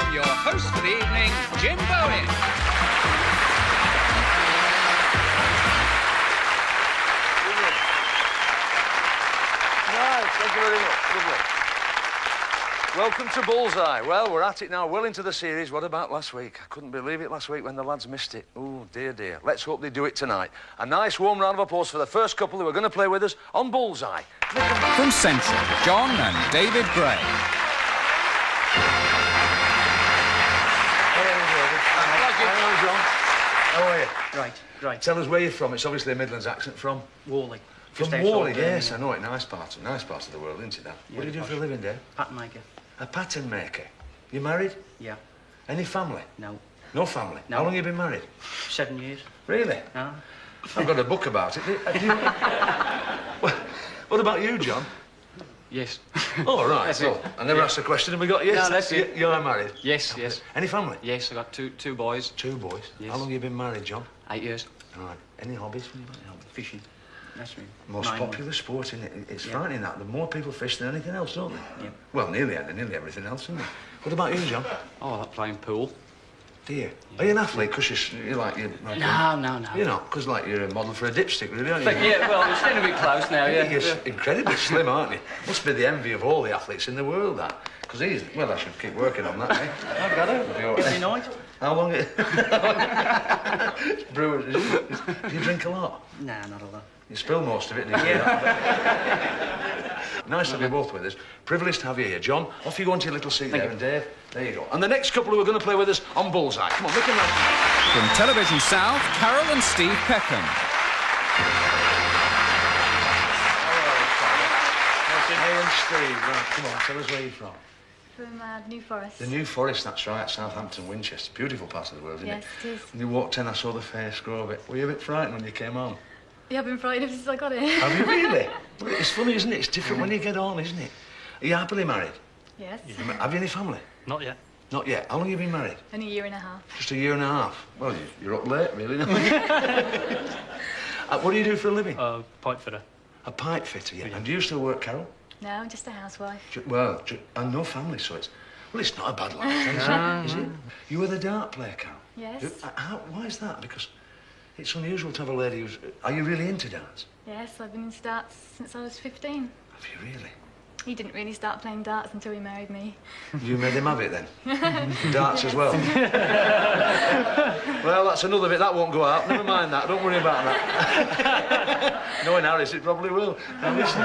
welcome your host for the evening, Jim Bowen. Nice, thank you very much. Lovely. Welcome to Bullseye. Well, we're at it now, well into the series. What about last week? I couldn't believe it last week when the lads missed it. Oh, dear, dear. Let's hope they do it tonight. A nice warm round of applause for the first couple who are going to play with us on Bullseye. From Central, John and David Gray. Hello, John. How are you? Right. Tell us where you're from. It's obviously a Midlands accent. From? Whalley. From Whalley, yes, I know it. Nice part of the world, isn't it, that? Yeah, what do you do for a living, Dave? Pattern maker. A pattern maker. You married? Yeah. Any family? No. No family? No. How long have you been married? 7 years. Really? No. I've got a book about it. What about you, John? Yes. Oh, right. So, I never asked a question and we got yes. No, that's it. You're married? Yes, yes. Any family? Yes, I got two boys. 2 boys? Yes. How long have you been married, John? 8 years. All right. Any hobbies? Fishing. That's me. Most popular sport, isn't it? It's frightening that. The more people fish than anything else, don't they? Yeah. Well, nearly everything else, isn't it? What about you, John? Oh, I like playing pool. Do you? Are you an athlete? Because you're like... No. You're not? Because, like, you're a model for a dipstick, really, aren't you? Yeah, well, it's getting a bit close now, yeah. You're incredibly slim, aren't you? Must be the envy of all the athletes in the world, that. Because he's... Well, I should keep working on that, eh? I've got it. Every night. How long... Brewers, do you drink a lot? Nah, not a lot. You spill most of it, didn't you? Nice to have you both with us. Privileged to have you here. John, off you go into your little seat there, and Dave, there you go. And the next couple who are going to play with us on Bullseye. Come on, make them right. From Television South, Carol and Steve Peckham. Hey and Steve, right, come on, tell us where you're from. From New Forest. The New Forest, that's right, Southampton, Winchester. Beautiful part of the world, isn't Yes, it? it is. When you walked in, I saw the face grow a bit. Were you a bit frightened when you came home? Yeah, I've been frightened ever since I got it. Have you really? Well, it's funny, isn't it? It's different when you get on, isn't it? Are you happily married? Yes. Have you any family? Not yet. Not yet. How long have you been married? Only a year and a half. Just a year and a half. Well, you're up late, really, now. What do you do for a living? Pipe fitter. A pipe fitter, yeah. And do you still work, Carol? No, I'm just a housewife. And no family, so it's... Well, it's not a bad life, is it? You were the dart player, Carol? Yes. Why is that? Because it's unusual to have a lady who's... Are you really into darts? Yes, I've been into darts since I was 15. Have you really? He didn't really start playing darts until he married me. You made him have it, then? Darts as well? Well, that's another bit. That won't go out. Never mind that. Don't worry about that. Knowing Harris, it probably will. Now, listen.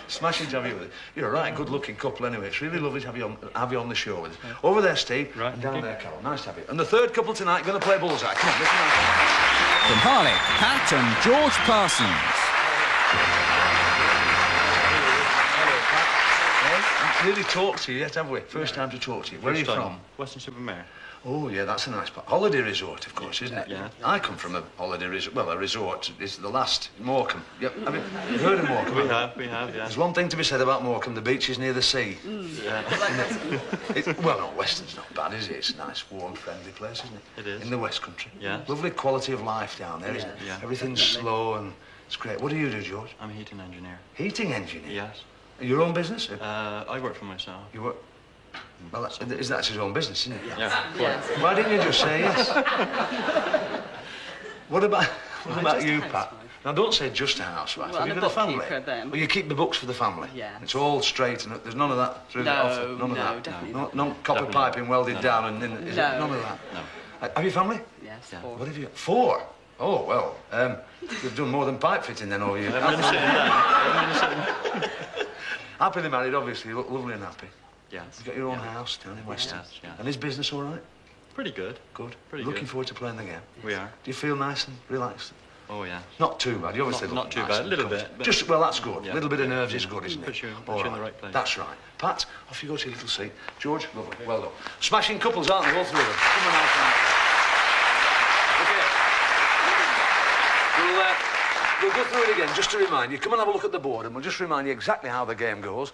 Smashing to have you with it. You're a right good-looking couple anyway. It's really lovely to have you on the show with us. Over there, Steve. Right. And down there, Carol. Nice to have you. And the third couple tonight going to play Bullseye. Come on, listen out. From Harley, Pat and George Parsons. Really talked to you yet, have we? First time to talk to you. Where are you from? Western-super-Mare. Oh, yeah, that's a nice part. Holiday resort, of course, isn't it? Yeah. I come from a holiday resort. Well, a resort is the last. Morecambe. Yep. Have you heard of Morecambe? We have, yeah. There's one thing to be said about Morecambe. The beach is near the sea. Yeah. Well, no, Western's not bad, is it? It's a nice, warm, friendly place, isn't it? It is. In the West Country. Yeah. Lovely quality of life down there, isn't it? Yeah. Everything's slow and it's great. What do you do, George? I'm a heating engineer. Heating engineer? Yes. Your own business? I work for myself. You work... Well, that's his own business, isn't it? Yeah. Why didn't you just say yes? What about you, Pat? Now, don't say just a housewife. Well, Have you I'm a got a family? bookkeeper then. Well, you keep the books for the family? Yeah. It's all straight and there's none of that through the office? None of that? Definitely No, not. no copper piping welded down and in, is it? No. None of that? No. Have you family? Yes, Yeah. 4. What have you got? 4? Oh, well, you've done more than pipe fitting then over you. Happily married, obviously. You look lovely and happy. Yes. You've got your own house down in Weston. Yes, yeah. And is business all right? Pretty good. Good. Pretty Looking good. forward to playing the game. We are. Do you feel nice and relaxed? Oh, yeah. Not too bad. You obviously Not look too nice bad. A and little comfortable. bit, but- Just, well, that's good. Yeah. A little bit of nerves is good, isn't it? Puts you All in the right place. That's right. Pat, off you go to your little seat. George, lovely. Well done. Smashing couples, aren't they? All three of them. Come on out. Okay. We'll go through it again, just to remind you. Come and have a look at the board, and we'll just remind you exactly how the game goes.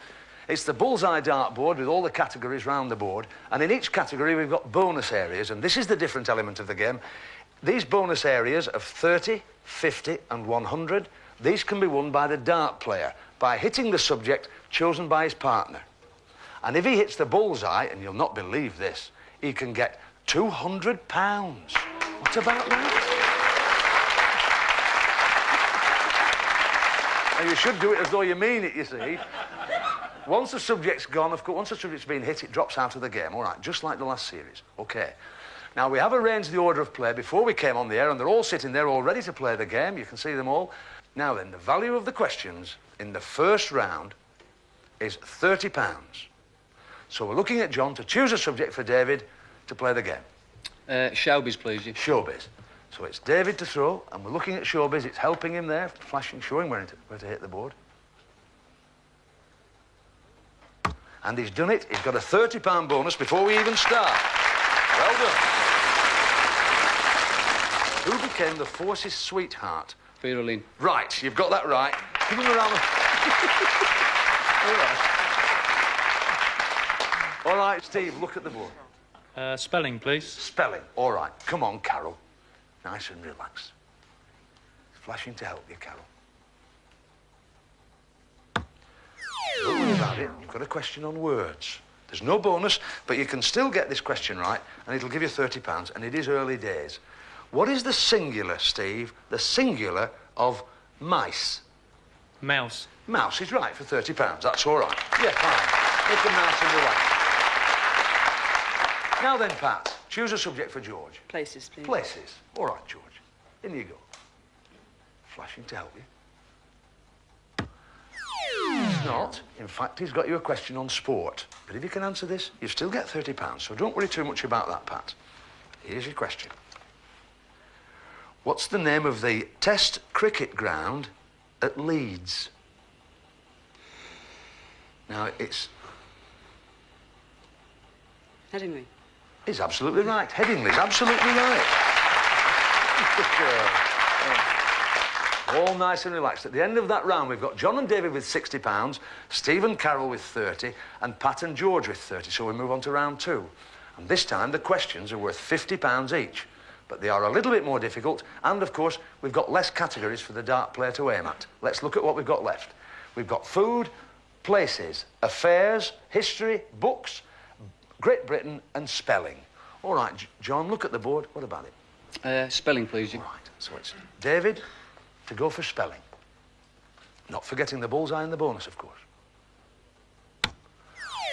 It's the Bullseye dart board with all the categories round the board, and in each category we've got bonus areas, and this is the different element of the game. These bonus areas of 30, 50 and 100, these can be won by the dart player by hitting the subject chosen by his partner. And if he hits the bullseye, and you'll not believe this, he can get £200. What about that? Now, you should do it as though you mean it, you see. Once the subject's gone, of course, once the subject's been hit, it drops out of the game. All right, just like the last series. OK. Now, we have arranged the order of play before we came on the air, and they're all sitting there all ready to play the game. You can see them all. Now then, the value of the questions in the first round is £30. So we're looking at John to choose a subject for David to play the game. Showbiz, please. Yeah. Showbiz. So it's David to throw, and we're looking at showbiz. It's helping him there, flashing, showing where to hit the board. And he's done it. He's got a £30 bonus before we even start. Well done. Who became the Force's sweetheart? Vera Lynn. Right, you've got that right. Give him a round of... All right, Steve, look at the board. Spelling, please. Spelling. All right. Come on, Carol. Nice and relaxed. Flashing to help you, Carol. Don't worry about it. You've got a question on words. There's no bonus, but you can still get this question right, and it'll give you £30, and it is early days. What is the singular, Steve? The singular of mice? Mouse. Mouse is right for £30. That's all right. Yeah, fine. Make them nice and relaxed. Now then, Pat, choose a subject for George. Places, please. Places. All right, George. In you go. Flashing to help you. He's not. In fact, he's got you a question on sport. But if you can answer this, you still get £30, so don't worry too much about that, Pat. Here's your question. What's the name of the Test cricket ground at Leeds? Now, it's... Headingley. He's absolutely right. Headingley's absolutely right. All nice and relaxed. At the end of that round, we've got John and David with £60, Steve and Carol with 30, and Pat and George with 30. So we move on to round 2. And this time, the questions are worth £50 each. But they are a little bit more difficult. And, of course, we've got less categories for the dart player to aim at. Let's look at what we've got left. We've got food, places, affairs, history, books, Great Britain, and spelling. All right, John, look at the board. What about it? Spelling, please. Yeah. All right, so it's David to go for spelling. Not forgetting the bullseye and the bonus, of course.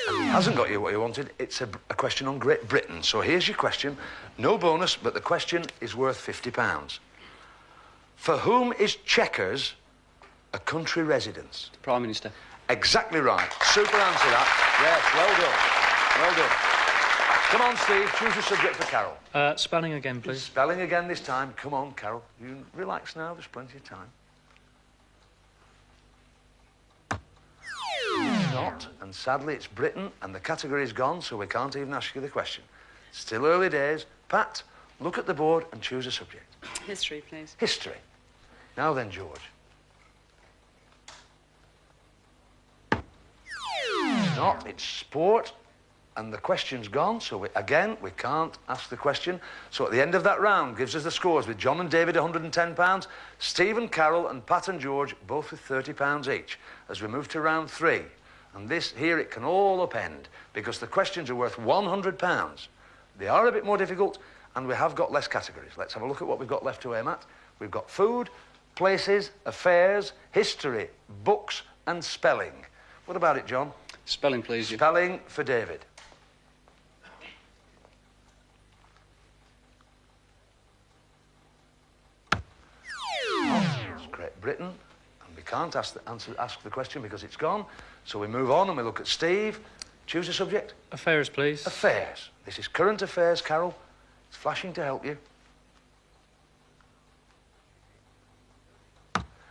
And he hasn't got you what you wanted. It's a question on Great Britain. So here's your question. No bonus, but the question is worth £50. For whom is Chequers a country residence? Prime Minister. Exactly right. Super answer, that. Yes, well done. Well done. Come on, Steve, choose a subject for Carol. Spelling again, please. Spelling again this time. Come on, Carol. You relax now, there's plenty of time. Not, and sadly it's Britain, and the category is gone, so we can't even ask you the question. Still early days. Pat, look at the board and choose a subject. History, please. History. Now then, George. Not, it's sport. And the question's gone, so we can't ask the question. So at the end of that round, gives us the scores with John and David £110, Steve and Carol and Pat and George both with £30 each. As we move to round 3, and this here it can all upend because the questions are worth £100. They are a bit more difficult, and we have got less categories. Let's have a look at what we've got left to aim at. We've got food, places, affairs, history, books, and spelling. What about it, John? Spelling, please. Yeah. Spelling for David. Great Britain, and we can't ask the question because it's gone. So we move on and we look at Steve. Choose a subject. Affairs, please. Affairs. This is current affairs, Carol. It's flashing to help you.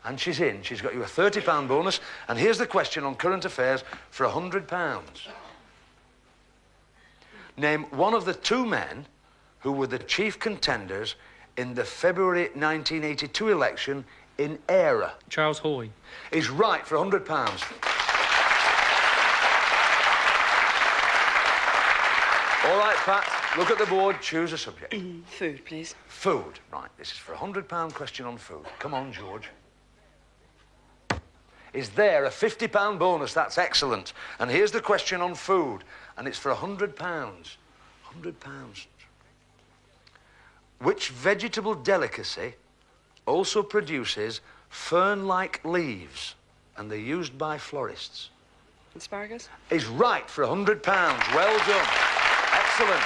And she's in. She's got you a £30 bonus. And here's the question on current affairs for £100. Name one of the 2 men who were the chief contenders in the February 1982 election in Era. Charles Hoy. Is right for £100. All right, Pat, look at the board, choose a subject. Food, please. Food. Right, this is for a £100 question on food. Come on, George. is there a £50 bonus? That's excellent. And here's the question on food, and it's for £100. £100. Which vegetable delicacy also produces fern-like leaves, and they're used by florists? Asparagus? Is right for £100. Well done. Excellent.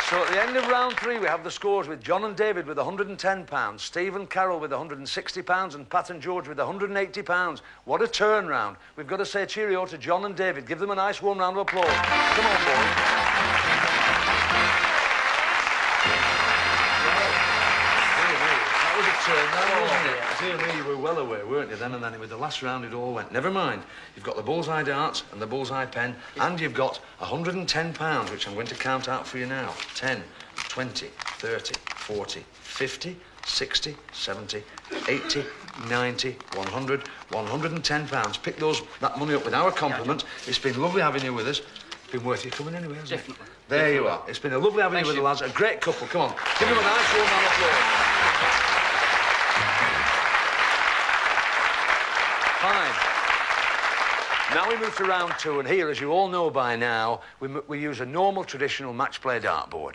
So at the end of round 3, we have the scores with John and David with £110, Steve and Carol with £160, and Pat and George with £180. What a turnaround. We've got to say cheerio to John and David. Give them a nice warm round of applause. Come on, boys. That was a turnaround, wasn't it? Dear me, you were well away, weren't you, then? And then with the last round, it all went. Never mind. You've got the Bullseye darts and the Bullseye pen, and you've got £110, which I'm going to count out for you now. 10, 20, 30, 40, 50, 60, 70, 80, 90, 100, £110. Pick that money up with our compliment. It's been lovely having you with us. It's been worth you coming anyway, hasn't it? Definitely. There you are. It's been a lovely having you with the lads. A great couple. Come on. Give them a nice warm round of applause. Fine. Now we move to round 2, and here, as you all know by now, we use a normal, traditional match play dartboard.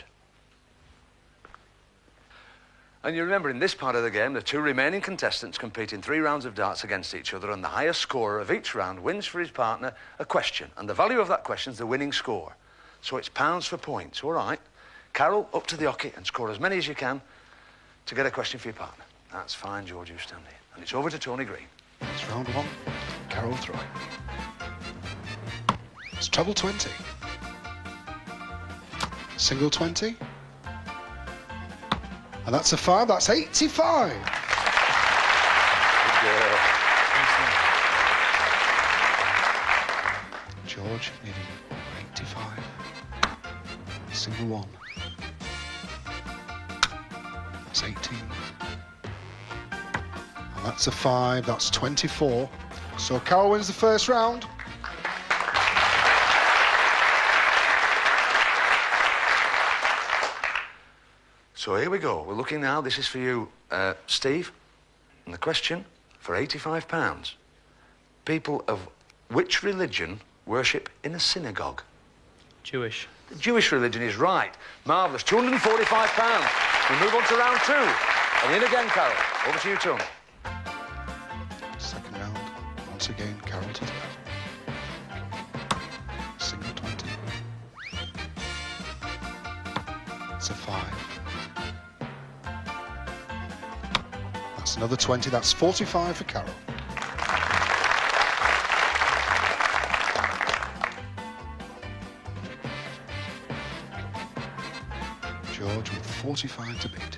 And you remember, in this part of the game, the 2 remaining contestants compete in 3 rounds of darts against each other, and the highest scorer of each round wins for his partner a question, and the value of that question is the winning score. So it's pounds for points, all right? Carol, up to the hockey and score as many as you can to get a question for your partner. That's fine, George, you stand here. And it's over to Tony Green. It's round 1. Carol throwing. It's treble 20. Single 20. And that's a 5. That's 85. Good girl. George needing 85. Single 1. That's 18. And that's a 5. That's 24. So Carol wins the first round. So here we go. We're looking now. This is for you, Steve. And the question for £85. People of which religion worship in a synagogue? Jewish. The Jewish religion is right. Marvellous. £245. We move on to round 2. And in again, Carol. Over to you, Tony. Second round. Once again, Carol to throw. Single 20. It's a 5. That's another 20. That's 45 for Carol. George with 45 to beat.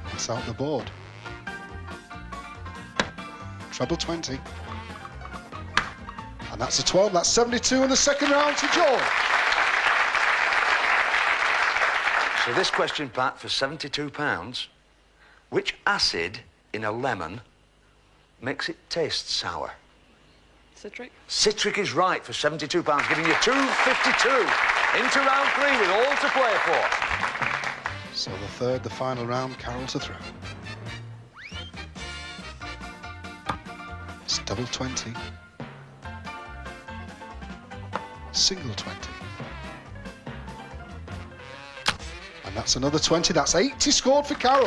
That's out the board. Treble 20. And that's a 12. That's 72 in the second round to George. So this question, Pat, for £72. Which acid in a lemon makes it taste sour? Citric? Citric is right for £72, giving you £252 into round 3 with all to play for. So the third, the final round, Carol to throw. It's double 20. Single 20. And that's another 20. That's 80 scored for Carol.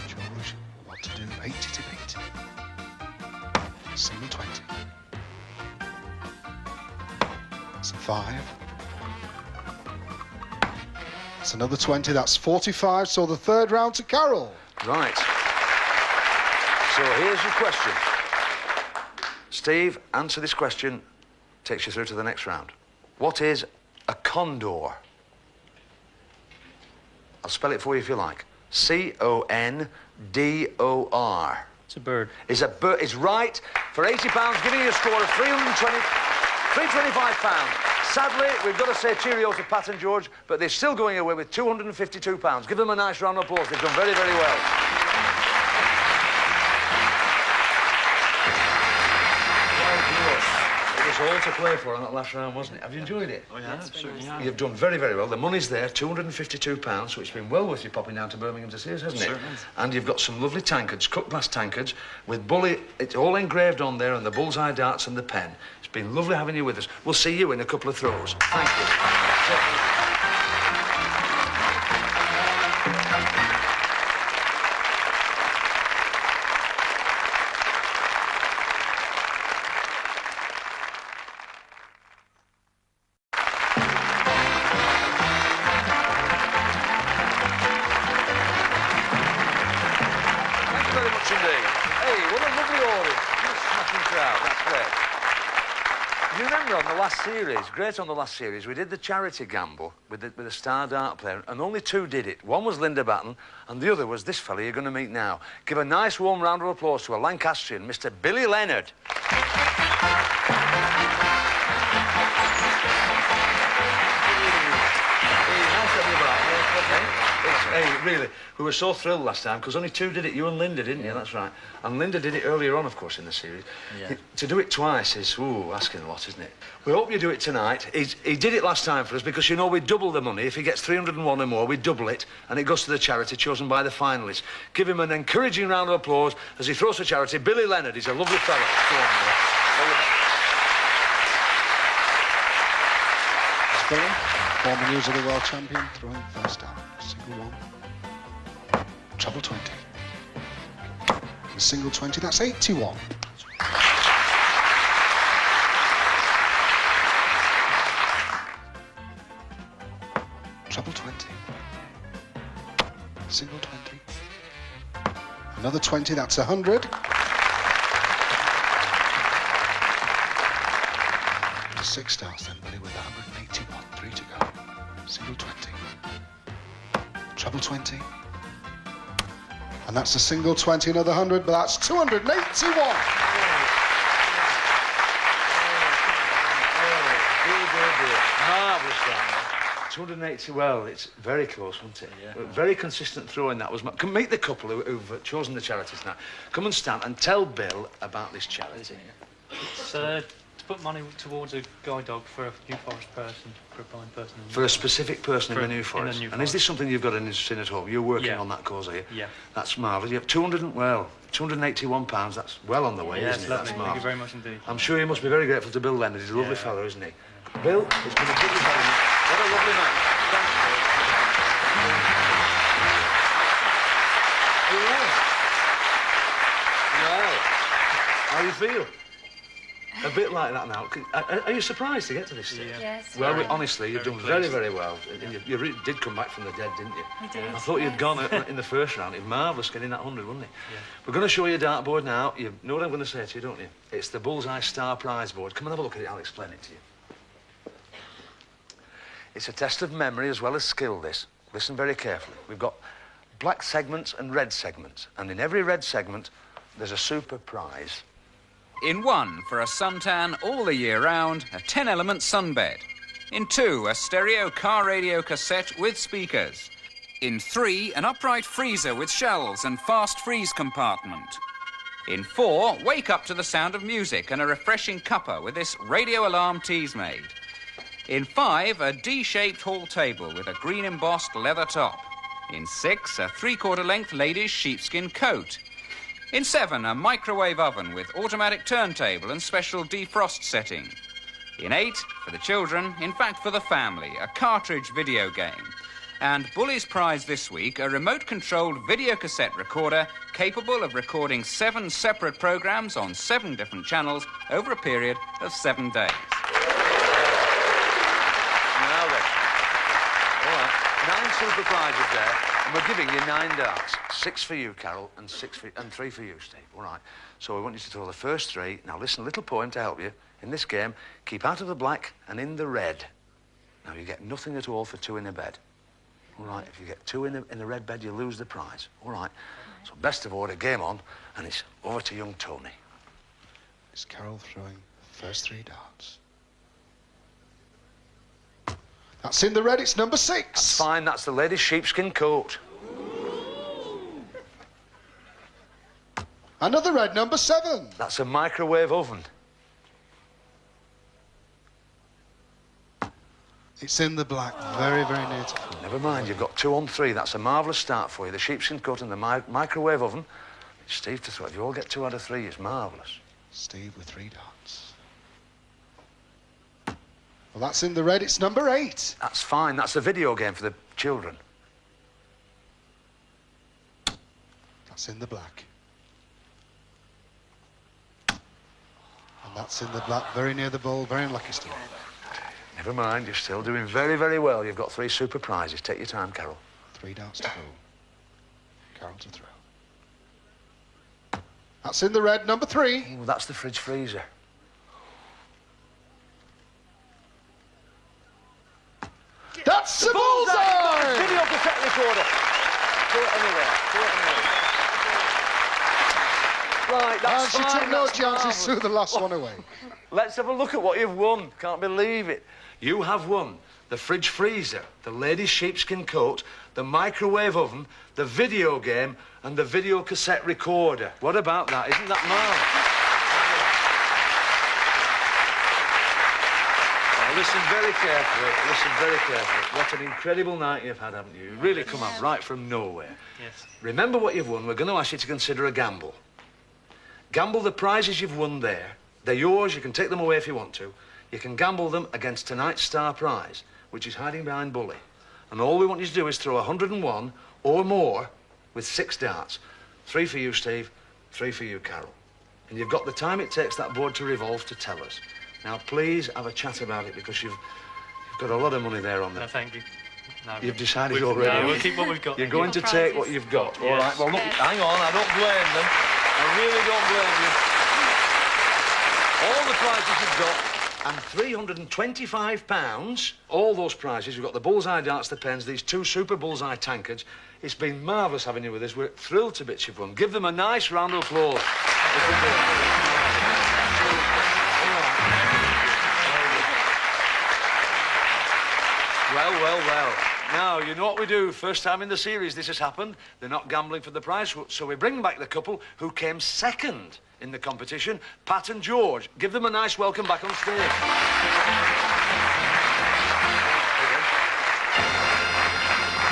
George, what to do? 80 to beat. Single 20. That's a 5. That's another 20. That's 45. So the third round to Carol. Right. So here's your question. Steve, answer this question. Takes you through to the next round. What is a condor? I'll spell it for you if you like. C-O-N-D-O-R. It's a bird. Is right for £80, giving you a score of £325. Sadly, we've got to say cheerio to Pat and George, but they're still going away with £252. Give them a nice round of applause. They've done very, very well. It us all to play for on that last round, wasn't it? Have you enjoyed it? Oh, yeah, certainly have. You've done very, very well. The money's there, £252, so it's been well worth you popping down to Birmingham to see us, hasn't it? Certainly has. And you've got some lovely tankards, cut glass tankards, with bully, it's all engraved on there, and the bullseye darts and the pen. It's been lovely having you with us. We'll see you in a couple of throws. Thank you. Great on the last series, we did the charity gamble with a star dart player, and only two did it. One was Linda Batten, and the other was this fella you're going to meet now. Give a nice warm round of applause to a Lancastrian, Mr. Billy Leonard. Hey, really, we were so thrilled last time because only two did it. You and Linda, didn't you? That's right. And Linda did it earlier on, of course, in the series. Yeah. To do it twice is, asking a lot, isn't it? We hope you do it tonight. He did it last time for us because, you know, we double the money. If he gets 301 or more, we double it, and it goes to the charity chosen by the finalists. Give him an encouraging round of applause as he throws for charity. Billy Leonard, he's a lovely fella. Go on, Billy, former News of the World Champion, throwing first down, single one, treble 20. And single 20, that's 81. Treble 20. Single 20. Another 20, that's 100. To 6 stars then, Billy, with 181. 3 to go. Single 20. Treble 20. And that's a single 20, another 100, but that's 281. Marvellous, 280, well, it's very close, wasn't it? Yeah. Very consistent throwing, that was... Come meet the couple who've chosen the charities now. Come and stand and tell Bill about this charity. It's to put money towards a guide dog for a New Forest person, for a blind person. For a specific person in the New Forest. New And is this something you've got an interest in at home? You're working Yeah. on that cause, are you? Yeah. That's marvellous. You have £281, that's well on the way, Yeah, isn't it's it? lovely. That's Thank you marvellous. very much indeed. I'm sure you must be very grateful to Bill Leonard. He's a lovely Yeah. fellow, isn't he? Bill, it's been a privilege having you. What a lovely man. Thanks, Bill. Well, how do you feel? A bit like that now. Are you surprised to get to this stage? Yes. Well, honestly, you've done very, pleased. very well. You really did come back from the dead, didn't you? I did. I thought you'd yes. gone in the first round. It's marvellous getting that 100, wasn't it? Yeah. We're going to show you a dartboard now. You know what I'm going to say to you, don't you? It's the Bullseye Star Prize Board. Come and have a look at it. I'll explain it to you. It's a test of memory as well as skill, this. Listen very carefully. We've got black segments and red segments. And in every red segment, there's a super prize. In 1, for a suntan all the year round, a 10-element sunbed. In 2, a stereo car radio cassette with speakers. In 3, an upright freezer with shelves and fast freeze compartment. In 4, wake up to the sound of music and a refreshing cuppa with this radio alarm teas made. In 5, a D-shaped hall table with a green embossed leather top. In 6, a 3/4 length ladies' sheepskin coat. In 7, a microwave oven with automatic turntable and special defrost setting. In 8, for the children, in fact for the family, a cartridge video game. And Bully's prize this week, a remote-controlled videocassette recorder capable of recording 7 separate programmes on 7 different channels over a period of 7 days. Now then. All right. 9 super prizes there, and we're giving you 9 darts. 6 for you, Carol, and 3 for you, Steve. All right. So we want you to throw the first 3. Now listen, a little poem to help you. In this game, keep out of the black and in the red. Now you get nothing at all for 2 in a bed. All right. If you get 2 in the red bed, you lose the prize. All right. So best of order, game on, and it's over to young Tony. Is Carol throwing the first 3 darts? That's in the red, it's number 6. That's fine, that's the lady's sheepskin coat. Another red, number 7. That's a microwave oven. It's in the black, very, very near to full. Never mind, you've got 2 on 3. That's a marvellous start for you. The sheepskin cut and the microwave oven. It's Steve to throw. If you all get 2 out of 3, it's marvellous. Steve with 3 darts. Well, that's in the red. It's number 8. That's fine. That's a video game for the children. That's in the black. And that's in the black, very near the ball. Very unlucky, Steve. Never mind, you're still doing very, very well. You've got 3 super prizes. Take your time, Carol. 3 darts to go. Carol to throw. That's in the red, number 3. Well, that's the fridge freezer. That's the bullseye! Video cassette recorder. Throw it anywhere. Throw it anywhere. Right, that's And she fine, took no that's chances, marvellous. threw the last one away. Let's have a look at what you've won. Can't believe it. You have won the fridge freezer, the ladies' sheepskin coat, the microwave oven, the video game, and the video cassette recorder. What about that? Isn't that marvellous? Now, listen very carefully. Listen very carefully. What an incredible night you've had, haven't you? You really come out right from nowhere. Yes. Remember what you've won. We're going to ask you to consider a gamble. Gamble the prizes you've won there. They're yours. You can take them away if you want to. You can gamble them against tonight's star prize, which is hiding behind Bully. And all we want you to do is throw 101 or more with 6 darts. 3 for you, Steve. 3 for you, Carol. And you've got the time it takes that board to revolve to tell us. Now, please have a chat about it because you've got a lot of money there on No, there. thank you. No, You've decided already. No, we'll keep what we've got. You're thank going you. to take what you've got. All Yes. right, well, look, hang on, I don't blame them. I really don't blame you. All the prizes you've got, and £325, all those prizes. You've got the Bullseye darts, the pens, these 2 super Bullseye tankards. It's been marvellous having you with us. We're thrilled to bits you've won. Give them a nice round of applause. Well. Now, you know what we do. First time in the series this has happened. They're not gambling for the prize, so we bring back the couple who came second in the competition, Pat and George. Give them a nice welcome back on stage.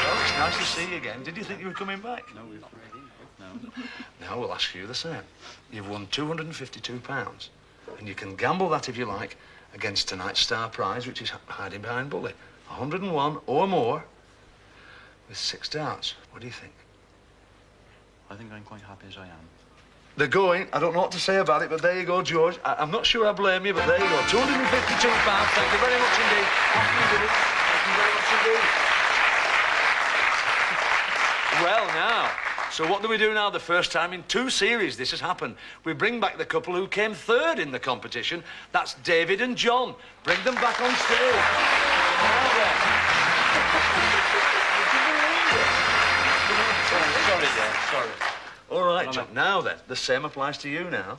Well, it's nice to see you again. Did you think you were coming back? No, we've not ready. No. Now we'll ask you the same. You've won £252, and you can gamble that if you like against tonight's star prize, which is hiding behind Bully. 101 or more with 6 darts. What do you think? I think I'm quite happy as I am. They're going. I don't know what to say about it, but there you go, George. I'm not sure I blame you, but there you go. £252. Thank you very much indeed. Happy you did it. Thank you very much indeed. Well, now, so what do we do now? The first time in 2 series this has happened. We bring back the couple who came 3rd in the competition. That's David and John. Bring them back on stage. Sorry, Dave. Sorry. All right, John. Now then, the same applies to you now.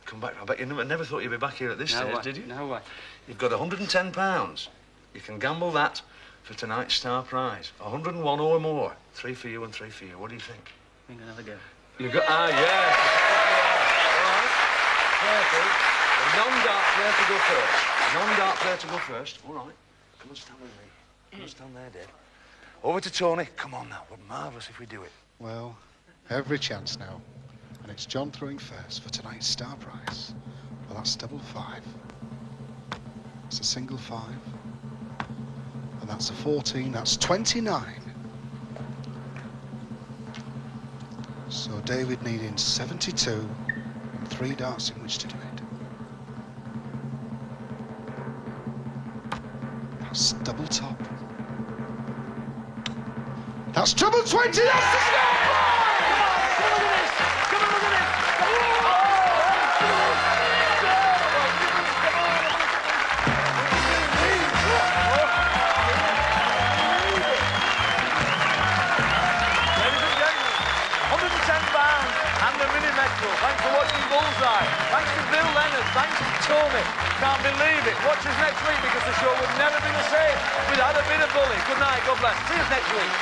Come back. I bet you never thought you'd be back here at this stage, did you? No way. You've got £110. You can gamble that for tonight's star prize. 101 or more. 3 for you and 3 for you. What do you think? I think another go. You've got... Ah, yes. All right. Careful. A non-dart player to go first. Non-dart player to go first. All right. Come and stand with me. Come and stand there, Dave. Over to Tony. Come on now. We're marvellous if we do it. Well, every chance now. And it's John throwing first for tonight's star prize. Well, that's double 5. It's a single 5. And that's a 14. That's 29. So David needing 72 and 3 darts in which to do it. That's double top. That's double 20. That's the star Thanks for watching Bullseye. Thanks to Bill Leonard. Thanks to Tony. Can't believe it. Watch us next week because the show would never be the same without a bit of Bully. Good night. God bless. See us next week.